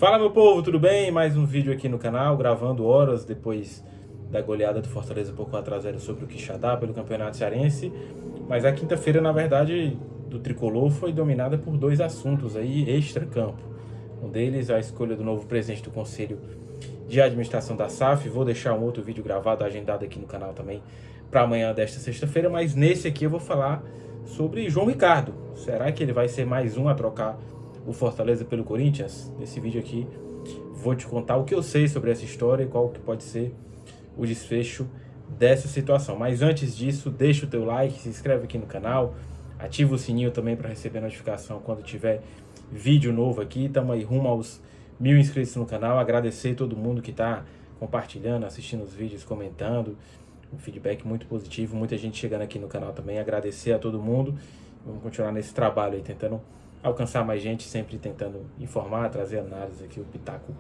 Fala, meu povo, tudo bem? Mais um vídeo aqui no canal, gravando horas depois da goleada do Fortaleza por 4-0 sobre o Quixadá pelo Campeonato Cearense. Mas a quinta-feira, na verdade, do Tricolor foi dominada por dois assuntos aí extra-campo. Um deles, a escolha do novo presidente do Conselho de Administração da SAF. Vou deixar um outro vídeo gravado, agendado aqui no canal também, para amanhã desta sexta-feira. Mas nesse aqui eu vou falar sobre João Ricardo. Será que ele vai ser mais um a trocar o Fortaleza pelo Corinthians? Nesse vídeo aqui vou te contar o que eu sei sobre essa história e qual que pode ser o desfecho dessa situação. Mas antes disso, deixa o teu like, se inscreve aqui no canal, ativa o sininho também para receber notificação quando tiver vídeo novo aqui. Estamos aí rumo aos 1000 inscritos no canal. Agradecer todo mundo que está compartilhando, assistindo os vídeos, comentando. Um feedback muito positivo, muita gente chegando aqui no canal também. Agradecer a todo mundo. Vamos continuar nesse trabalho aí, tentando alcançar mais gente, sempre tentando informar, trazer análise aqui, o pitaco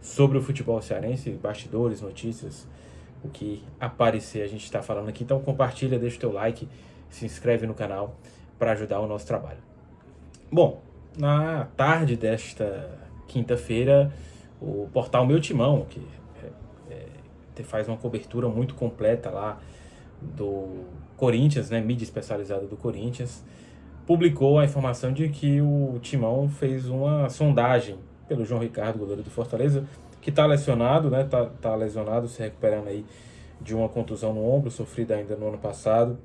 sobre o futebol cearense, bastidores, notícias, o que aparecer a gente está falando aqui. Então compartilha, deixa o teu like, se inscreve no canal para ajudar o nosso trabalho. Bom, na tarde desta quinta-feira, o portal Meu Timão, que faz uma cobertura muito completa lá do Corinthians, né, mídia especializada do Corinthians, publicou a informação de que o Timão fez uma sondagem pelo João Ricardo, goleiro do Fortaleza, que está lesionado, né? Tá lesionado, se recuperando aí de uma contusão no ombro, sofrida ainda no ano passado.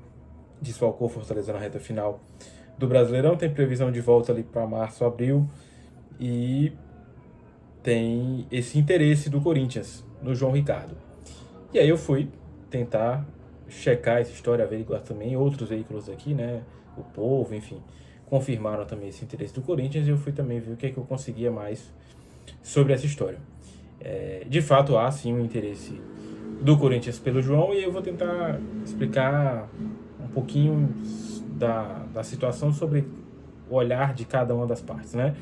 Desfalcou o Fortaleza na reta final do Brasileirão, tem previsão de volta ali para março, abril, e tem esse interesse do Corinthians no João Ricardo. E aí eu fui tentar checar essa história, averiguar também outros veículos aqui, né? O Povo, enfim, confirmaram também esse interesse do Corinthians, e eu fui também ver o que é que eu conseguia mais sobre essa história. De fato, há sim um interesse do Corinthians pelo João, e eu vou tentar explicar um pouquinho da situação sobre o olhar de cada uma das partes, né?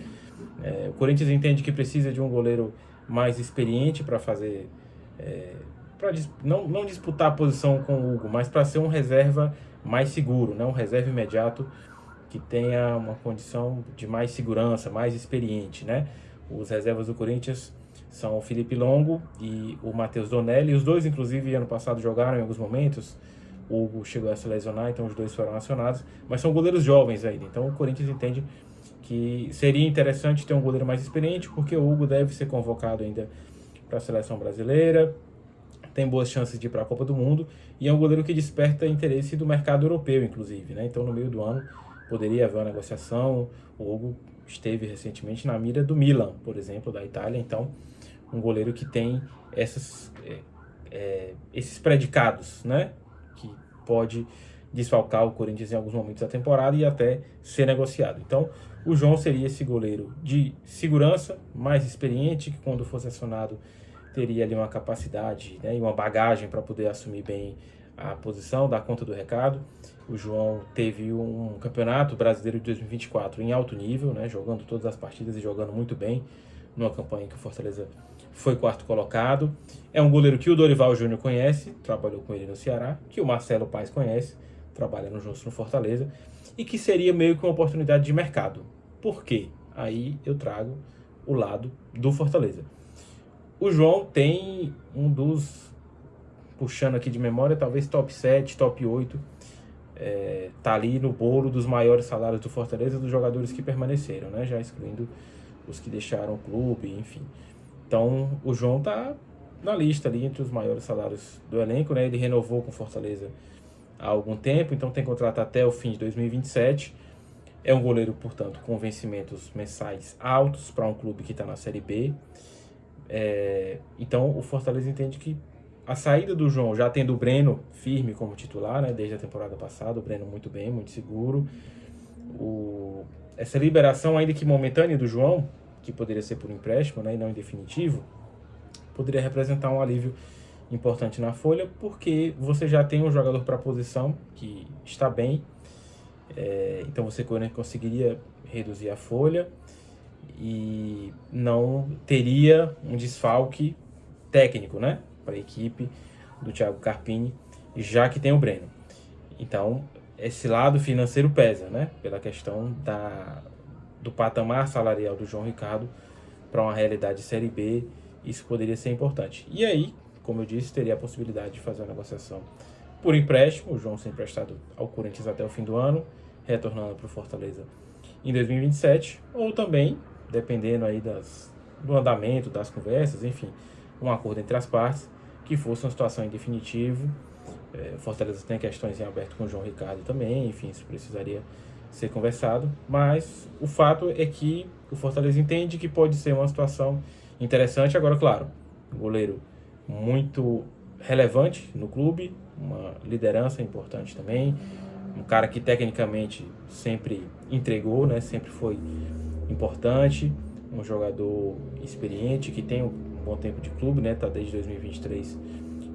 O Corinthians entende que precisa de um goleiro mais experiente para fazer... para não disputar a posição com o Hugo, mas para ser um reserva mais seguro, né? Um reserva imediato que tenha uma condição de mais segurança, mais experiente, né? Os reservas do Corinthians são o Felipe Longo e o Matheus Donelli. Os dois, inclusive, ano passado jogaram em alguns momentos. O Hugo chegou a se lesionar, então os dois foram acionados. Mas são goleiros jovens ainda. Então o Corinthians entende que seria interessante ter um goleiro mais experiente, porque o Hugo deve ser convocado ainda para a seleção brasileira, tem boas chances de ir para a Copa do Mundo, e é um goleiro que desperta interesse do mercado europeu, inclusive, né? Então, no meio do ano, poderia haver uma negociação. O Hugo esteve recentemente na mira do Milan, por exemplo, da Itália. Então, um goleiro que tem esses predicados, né? Que pode desfalcar o Corinthians em alguns momentos da temporada e até ser negociado. Então, o João seria esse goleiro de segurança, mais experiente, que quando fosse acionado teria ali uma capacidade, né, e uma bagagem para poder assumir bem a posição, dar conta do recado. O João teve um campeonato brasileiro de 2024 em alto nível, né, jogando todas as partidas e jogando muito bem, numa campanha em que o Fortaleza foi quarto colocado. É um goleiro que o Dorival Júnior conhece, trabalhou com ele no Ceará, que o Marcelo Paes conhece, trabalhando juntos no Fortaleza, e que seria meio que uma oportunidade de mercado. Por quê? Aí eu trago o lado do Fortaleza. O João tem um dos, puxando aqui de memória, talvez top 7, top 8, tá ali no bolo dos maiores salários do Fortaleza, dos jogadores que permaneceram, né? Já excluindo os que deixaram o clube, enfim. Então, o João tá na lista ali entre os maiores salários do elenco, né? Ele renovou com o Fortaleza há algum tempo, então tem contrato até o fim de 2027. É um goleiro, portanto, com vencimentos mensais altos para um clube que está na Série B. Então o Fortaleza entende que a saída do João, já tendo o Breno firme como titular, né, desde a temporada passada, o Breno muito bem, muito seguro, essa liberação, ainda que momentânea, do João, que poderia ser por empréstimo, né, e não em definitivo, poderia representar um alívio importante na folha, porque você já tem um jogador para a posição que está bem, então você conseguiria reduzir a folha e não teria um desfalque técnico, né, para a equipe do Thiago Carpini, já que tem o Breno. Então, esse lado financeiro pesa, né, pela questão do patamar salarial do João Ricardo para uma realidade de Série B, isso poderia ser importante. E aí, como eu disse, teria a possibilidade de fazer uma negociação por empréstimo, o João ser emprestado ao Corinthians até o fim do ano, retornando para o Fortaleza em 2027, ou também, dependendo aí do andamento das conversas, enfim, um acordo entre as partes, que fosse uma situação em definitivo. O Fortaleza tem questões em aberto com o João Ricardo também, enfim, isso precisaria ser conversado, mas o fato é que o Fortaleza entende que pode ser uma situação interessante. Agora, claro, um goleiro muito relevante no clube, uma liderança importante também, um cara que tecnicamente sempre entregou, né, sempre foi importante, um jogador experiente, que tem um bom tempo de clube, né, tá desde 2023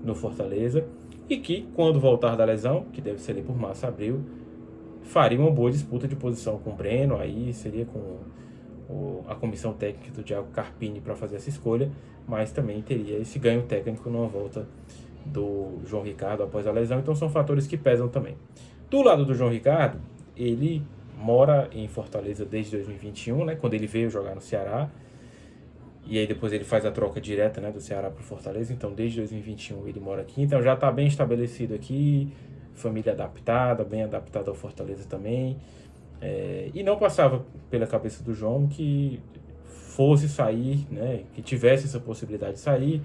no Fortaleza, e que, quando voltar da lesão, que deve ser ali por março, abril, faria uma boa disputa de posição com o Breno, aí seria com a comissão técnica do Thiago Carpini para fazer essa escolha, mas também teria esse ganho técnico numa volta do João Ricardo após a lesão, então são fatores que pesam também. Do lado do João Ricardo, ele mora em Fortaleza desde 2021, né, quando ele veio jogar no Ceará, e aí depois ele faz a troca direta, né, do Ceará para o Fortaleza, então desde 2021 ele mora aqui, então já está bem estabelecido aqui, família adaptada, bem adaptada ao Fortaleza também, e não passava pela cabeça do João que fosse sair, né, que tivesse essa possibilidade de sair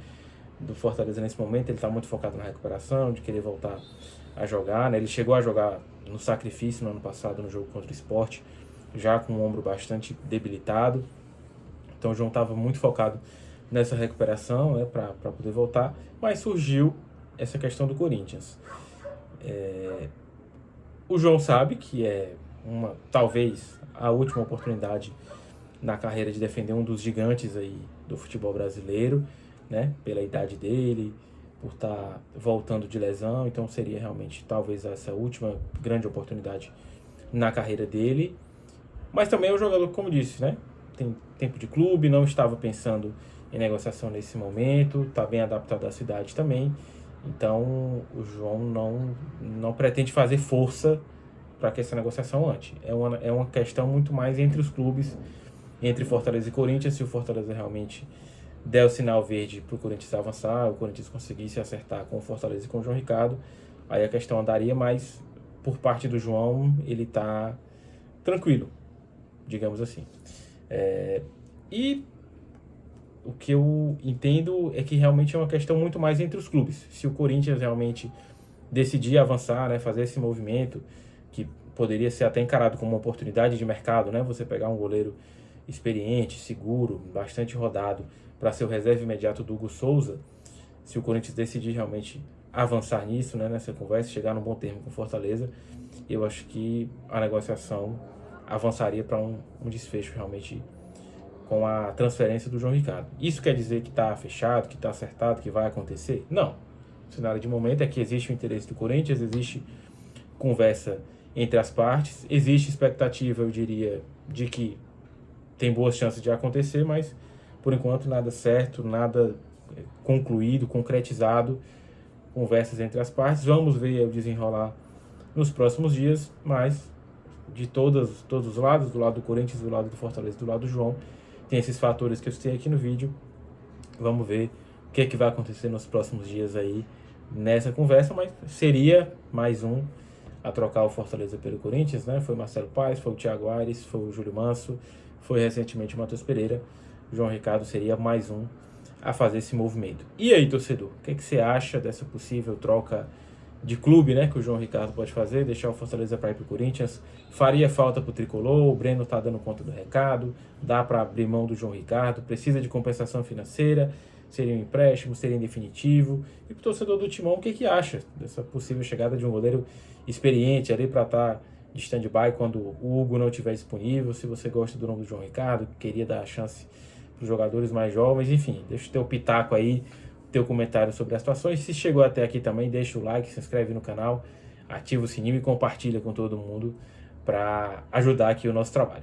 do Fortaleza nesse momento. Ele está muito focado na recuperação, de querer voltar a jogar, né? Ele chegou a jogar no sacrifício no ano passado no jogo contra o Sport, já com o ombro bastante debilitado, então o João estava muito focado nessa recuperação, né, para poder voltar, mas surgiu essa questão do Corinthians. O João sabe que é talvez a última oportunidade na carreira de defender um dos gigantes aí do futebol brasileiro, né, pela idade dele, por estar voltando de lesão, então seria realmente talvez essa última grande oportunidade na carreira dele. Mas também é um jogador, como disse, né, tem tempo de clube, não estava pensando em negociação nesse momento, está bem adaptado à cidade também, então o João não pretende fazer força para que essa negociação ande. É uma questão muito mais entre os clubes, entre Fortaleza e Corinthians. Se o Fortaleza realmente der o sinal verde para o Corinthians avançar, o Corinthians conseguisse acertar com o Fortaleza e com o João Ricardo, aí a questão andaria, mas por parte do João ele está tranquilo, digamos assim. E o que eu entendo é que realmente é uma questão muito mais entre os clubes. Se o Corinthians realmente decidir avançar, né, fazer esse movimento, que poderia ser até encarado como uma oportunidade de mercado, né, você pegar um goleiro experiente, seguro, bastante rodado, para ser o reserva imediato do Hugo Souza, se o Corinthians decidir realmente avançar nisso, né, nessa conversa, chegar num bom termo com Fortaleza, eu acho que a negociação avançaria para um desfecho realmente com a transferência do João Ricardo. Isso quer dizer que está fechado, que está acertado, que vai acontecer? Não. O cenário de momento é que existe o interesse do Corinthians, existe conversa entre as partes, existe expectativa, eu diria, de que tem boas chances de acontecer, mas por enquanto nada certo, nada concluído, concretizado, conversas entre as partes. Vamos ver o desenrolar nos próximos dias, mas de todos os lados, do lado do Corinthians, do lado do Fortaleza, do lado do João, tem esses fatores que eu citei aqui no vídeo. Vamos ver o que vai acontecer nos próximos dias aí nessa conversa, mas seria mais um a trocar o Fortaleza pelo Corinthians, né? Foi Marcelo Paes, foi o Thiago Aires, foi o Júlio Manso, foi recentemente o Matheus Pereira. O João Ricardo seria mais um a fazer esse movimento. E aí, torcedor, o que você acha dessa possível troca de clube, né, que o João Ricardo pode fazer, deixar o Fortaleza para ir para o Corinthians? Faria falta para o Tricolor? O Breno está dando conta do recado, dá para abrir mão do João Ricardo, precisa de compensação financeira, seria um empréstimo, seria em definitivo? E para o torcedor do Timão, o que acha dessa possível chegada de um goleiro experiente ali para estar de stand-by quando o Hugo não estiver disponível? Se você gosta do nome do João Ricardo, queria dar a chance para os jogadores mais jovens, enfim, deixa o teu pitaco aí, teu comentário sobre as situações. Se chegou até aqui também, deixa o like, se inscreve no canal, ativa o sininho e compartilha com todo mundo para ajudar aqui o nosso trabalho.